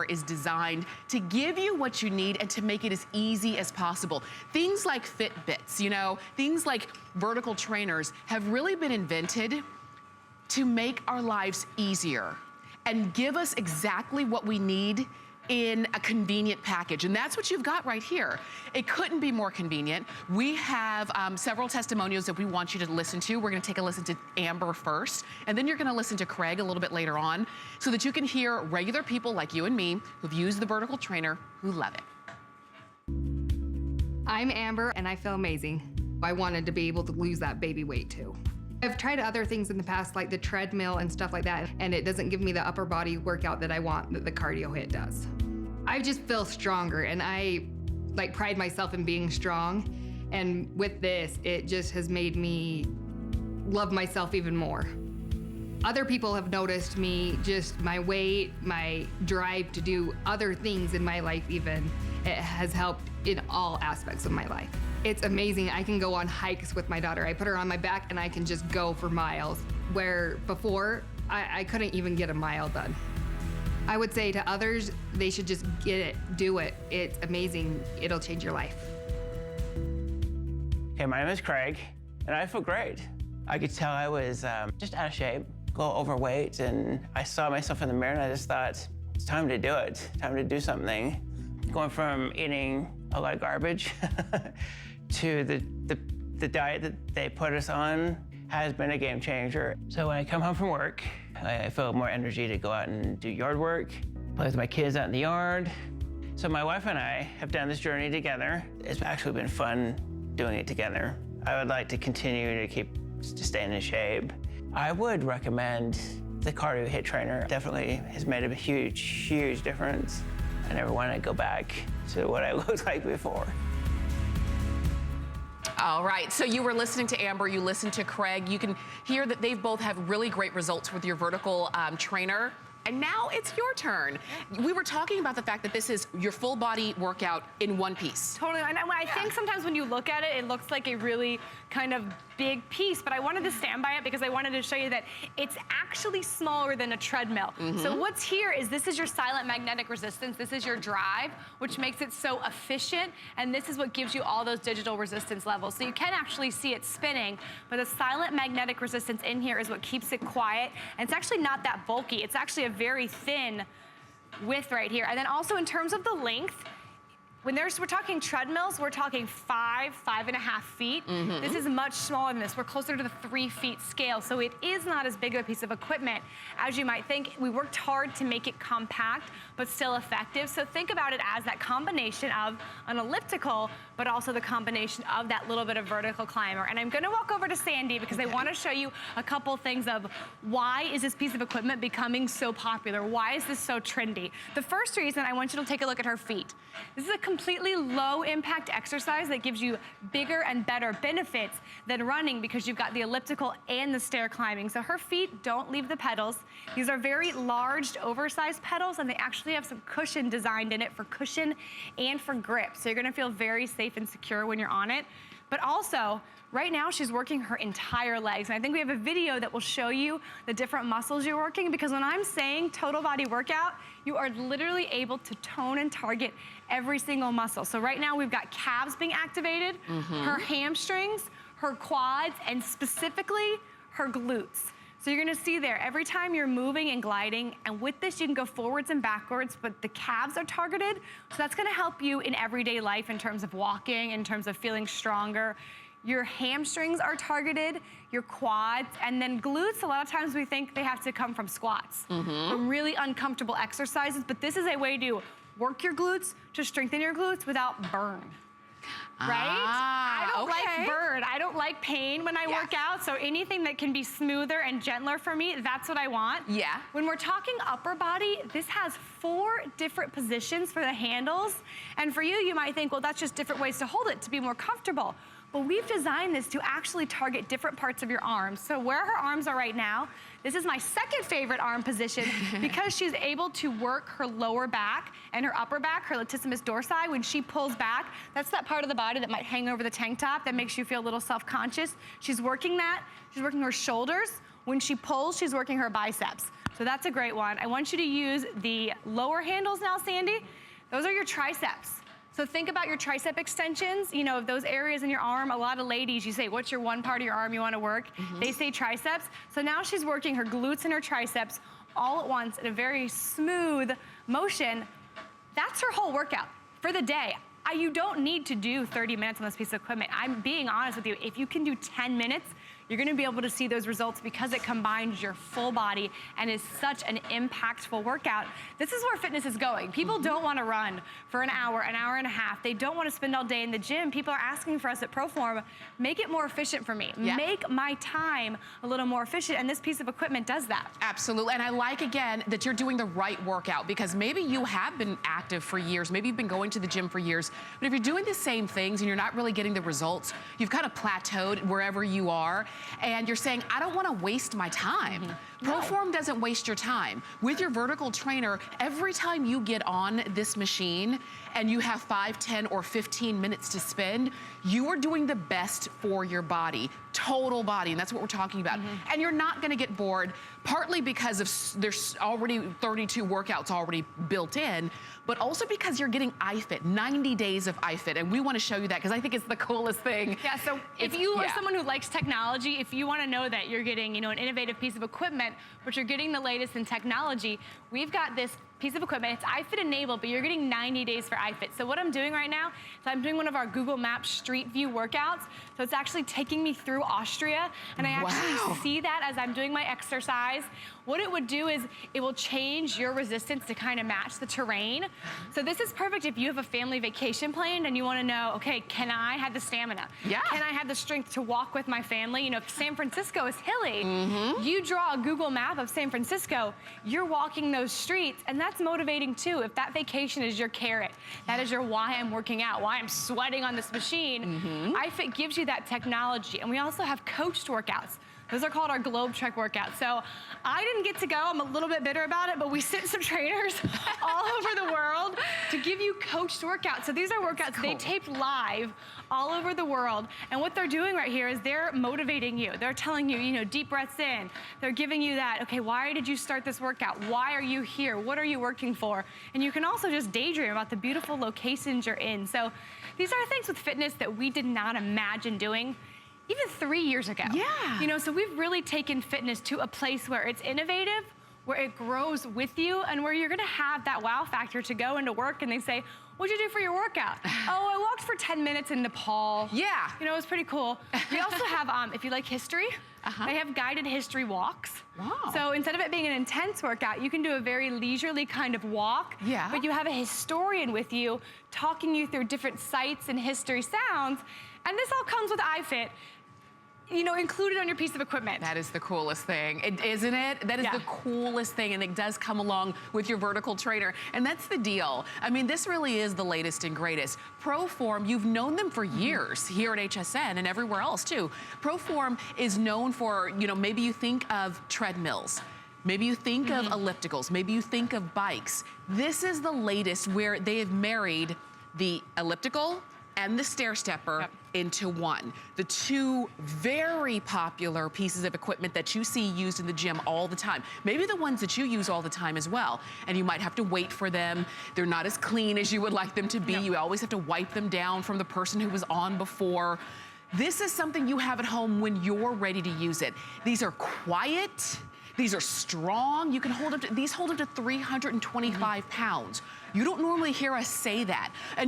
is designed to give you what you need and to make it as easy as possible. Things like Fitbits, you know, things like vertical trainers have really been invented to make our lives easier and give us exactly what we need in a convenient package. And that's what you've got right here. It couldn't be more convenient. We have several testimonials that we want you to listen to. We're gonna take a listen to Amber first, and then you're gonna listen to Craig a little bit later on, so that you can hear regular people like you and me who've used the vertical trainer who love it. I'm Amber, and I feel amazing. I wanted to be able to lose that baby weight too. I've tried other things in the past, like the treadmill and stuff like that, and it doesn't give me the upper body workout that I want that the Cardio HIIT does. I just feel stronger, and I pride myself in being strong. And with this, it just has made me love myself even more. Other people have noticed me, just my weight, my drive to do other things in my life even. It has helped in all aspects of my life. It's amazing. I can go on hikes with my daughter. I put her on my back and I can just go for miles, where before I couldn't even get a mile done. I would say to others, they should just get it, do it. It's amazing. It'll change your life. Okay, my name is Craig, and I feel great. I could tell I was just out of shape, a little overweight, and I saw myself in the mirror and I just thought, it's time to do it, time to do something. Going from eating a lot of garbage to the diet that they put us on has been a game changer. So when I come home from work, I feel more energy to go out and do yard work, play with my kids out in the yard. So my wife and I have done this journey together. It's actually been fun doing it together. I would like to continue to stay in shape. I would recommend the Cardio HIIT trainer. Definitely has made a huge, huge difference. I never want to go back to what I looked like before. All right, so you were listening to Amber, you listened to Craig. You can hear that they've both had really great results with your vertical trainer. And now it's your turn. We were talking about the fact that this is your full body workout in one piece. Totally, and I think sometimes when you look at it, it looks like a really kind of big piece, but I wanted to stand by it because I wanted to show you that it's actually smaller than a treadmill. So what's here is this is your silent magnetic resistance. This is your drive, which makes it so efficient, and this is what gives you all those digital resistance levels. So you can actually see it spinning, but the silent magnetic resistance in here is what keeps it quiet, and it's actually not that bulky. It's actually a very thin width right here. And then also in terms of the length, when we're talking treadmills, we're talking 5.5 feet. This is much smaller than this. We're closer to the 3 feet scale. So it is not as big of a piece of equipment as you might think. We worked hard to make it compact, but still effective. So think about it as that combination of an elliptical, but also the combination of that little bit of vertical climber. And I'm gonna walk over to Sandy because I wanna show you a couple things of why is this piece of equipment becoming so popular? Why is this so trendy? The first reason, I want you to take a look at her feet. This is a completely low impact exercise that gives you bigger and better benefits than running because you've got the elliptical and the stair climbing. So her feet don't leave the pedals. These are very large, oversized pedals, and they actually have some cushion designed in it for cushion and for grip. So you're gonna feel very safe and secure when you're on it. But also, right now she's working her entire legs. And I think we have a video that will show you the different muscles you're working, because when I'm saying total body workout, you are literally able to tone and target every single muscle. So right now we've got calves being activated, her hamstrings, her quads, and specifically her glutes. So you're gonna see there, every time you're moving and gliding, and with this you can go forwards and backwards, but the calves are targeted, so that's gonna help you in everyday life in terms of walking, in terms of feeling stronger. Your hamstrings are targeted, your quads, and then glutes, a lot of times we think they have to come from squats, from really uncomfortable exercises, but this is a way to work your glutes, to strengthen your glutes without burn. Right? I don't like burn. I don't like pain when I work out, so anything that can be smoother and gentler for me, that's what I want. When we're talking upper body, this has 4 different positions for the handles, and for you, you might think, well, that's just different ways to hold it to be more comfortable. But we've designed this to actually target different parts of your arms. So where her arms are right now, this is my second favorite arm position because she's able to work her lower back and her upper back, her latissimus dorsi. When she pulls back, that's that part of the body that might hang over the tank top that makes you feel a little self-conscious. She's working that. She's working her shoulders. When she pulls, she's working her biceps. So that's a great one. I want you to use the lower handles now, Sandy. Those are your triceps. So think about your tricep extensions, you know, those areas in your arm. A lot of ladies, you say, what's your one part of your arm you want to work? They say triceps. So now she's working her glutes and her triceps all at once in a very smooth motion. That's her whole workout for the day. You don't need to do 30 minutes on this piece of equipment. I'm being honest with you. If you can do 10 minutes, you're gonna be able to see those results because it combines your full body and is such an impactful workout. This is where fitness is going. People don't wanna run for an hour and a half. They don't wanna spend all day in the gym. People are asking for us at ProForm, make it more efficient for me. Yeah. Make my time a little more efficient, and this piece of equipment does that. Absolutely, and I like, again, that you're doing the right workout, because maybe you have been active for years, maybe you've been going to the gym for years, but if you're doing the same things and you're not really getting the results, you've kind of plateaued wherever you are, and you're saying, I don't want to waste my time. ProForm doesn't waste your time. With your vertical trainer, every time you get on this machine and you have 5, 10, or 15 minutes to spend, you are doing the best for your body, total body, and that's what we're talking about. And you're not gonna get bored, partly because of there's already 32 workouts already built in, but also because you're getting iFit, 90 days of iFit, and we wanna show you that because I think it's the coolest thing. Yeah, so if you are someone who likes technology, if you wanna know that you're getting, you know, an innovative piece of equipment, but you're getting the latest in technology, we've got this piece of equipment. It's iFit enabled, but you're getting 90 days for iFit. So what I'm doing right now is I'm doing one of our Google Maps Street View workouts. So it's actually taking me through Austria, and I actually see that as I'm doing my exercise. What it would do is it will change your resistance to kind of match the terrain. So this is perfect if you have a family vacation planned and you want to know, okay, can I have the stamina? Yeah. Can I have the strength to walk with my family? You know, if San Francisco is hilly, you draw a Google map of San Francisco, you're walking those streets, and that's motivating too. If that vacation is your carrot, that is your why I'm working out, why I'm sweating on this machine, iFit gives you that technology. And we also have coached workouts. Those are called our Globe Trek workouts. So I didn't get to go, I'm a little bit bitter about it, but we sent some trainers all over the world to give you coached workouts. So these are workouts they taped live all over the world. And what they're doing right here is they're motivating you. They're telling you, you know, deep breaths in. They're giving you that, okay, why did you start this workout? Why are you here? What are you working for? And you can also just daydream about the beautiful locations you're in. So these are things with fitness that we did not imagine doing even 3 years ago. Yeah. You know, so we've really taken fitness to a place where it's innovative, where it grows with you, and where you're gonna have that wow factor to go into work and they say, what'd you do for your workout? Oh, I walked for 10 minutes in Nepal. Yeah. You know, it was pretty cool. We also have, if you like history, they have guided history walks. Wow. So instead of it being an intense workout, you can do a very leisurely kind of walk. Yeah. But you have a historian with you talking you through different sites and history sounds. And this all comes with iFit, you know, included on your piece of equipment. That is the coolest thing, isn't it? That is the coolest thing, and it does come along with your vertical trainer, and that's the deal. I mean, this really is the latest and greatest. ProForm, you've known them for years here at HSN and everywhere else too. ProForm is known for, you know, maybe you think of treadmills, maybe you think of ellipticals, maybe you think of bikes. This is the latest where they have married the elliptical and the stair stepper into one. The two very popular pieces of equipment that you see used in the gym all the time. Maybe the ones that you use all the time as well. And you might have to wait for them. They're not as clean as you would like them to be. You always have to wipe them down from the person who was on before. This is something you have at home when you're ready to use it. These are quiet. These are strong. You can hold up to, these hold up to 325 pounds. You don't normally hear us say that. And you'll